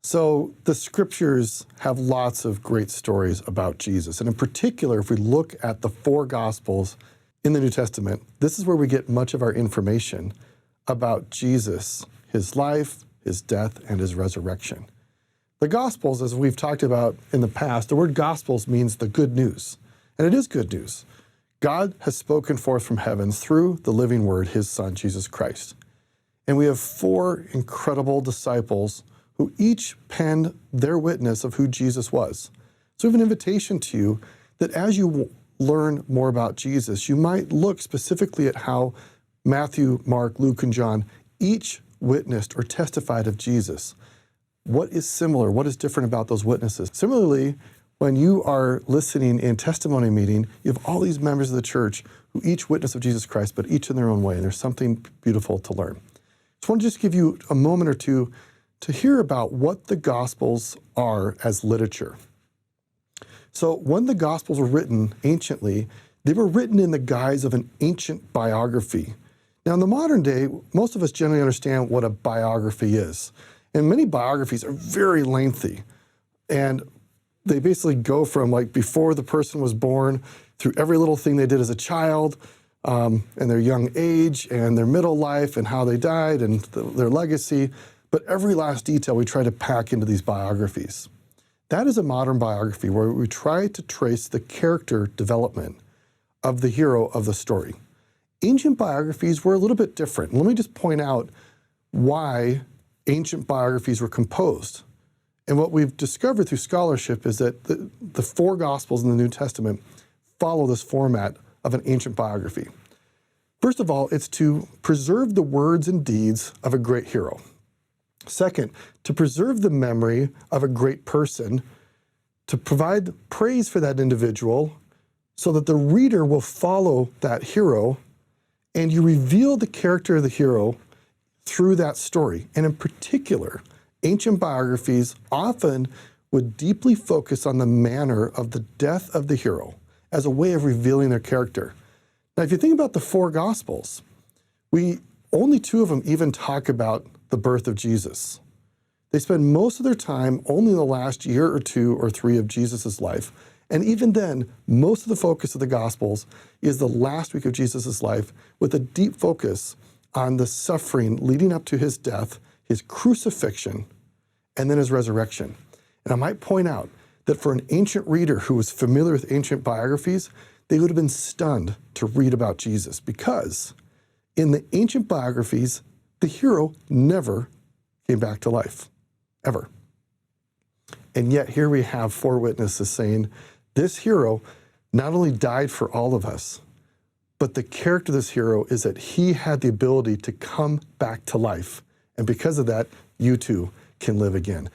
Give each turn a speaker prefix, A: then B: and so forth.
A: So the scriptures have lots of great stories about Jesus. And in particular, if we look at the four Gospels in the New Testament, this is where we get much of our information about Jesus, his life, his death, and his resurrection. The Gospels, as we've talked about in the past, the word Gospels means the good news. And it is good news. God has spoken forth from heaven through the living word, his Son, Jesus Christ. And we have four incredible disciples who each penned their witness of who Jesus was. So we have an invitation to you that as you learn more about Jesus, you might look specifically at how Matthew, Mark, Luke, and John each witnessed or testified of Jesus. What is similar? What is different about those witnesses? Similarly, when you are listening in testimony meeting, you have all these members of the church who each witness of Jesus Christ, but each in their own way, and there's something beautiful to learn. So I want to just give you a moment or two to hear about what the Gospels are as literature. So when the Gospels were written anciently, they were written in the guise of an ancient biography. Now in the modern day, most of us generally understand what a biography is. And many biographies are very lengthy. And they basically go from like before the person was born through every little thing they did as a child, and their young age and their middle life and how they died and their legacy. But every last detail we try to pack into these biographies. That is a modern biography where we try to trace the character development of the hero of the story. Ancient biographies were a little bit different. Let me just point out why ancient biographies were composed. And what we've discovered through scholarship is that the four Gospels in the New Testament follow this format of an ancient biography. First of all, it's to preserve the words and deeds of a great hero. Second, to preserve the memory of a great person, to provide praise for that individual so that the reader will follow that hero, and you reveal the character of the hero through that story. And in particular, ancient biographies often would deeply focus on the manner of the death of the hero as a way of revealing their character. Now, if you think about the four Gospels, only two of them even talk about the birth of Jesus. They spend most of their time only in the last year or two or three of Jesus' life. And even then, most of the focus of the Gospels is the last week of Jesus' life with a deep focus on the suffering leading up to his death, his crucifixion, and then his resurrection. And I might point out that for an ancient reader who was familiar with ancient biographies, they would have been stunned to read about Jesus because in the ancient biographies, the hero never came back to life, ever. And yet here we have four witnesses saying this hero not only died for all of us, but the character of this hero is that he had the ability to come back to life. And because of that, you too can live again.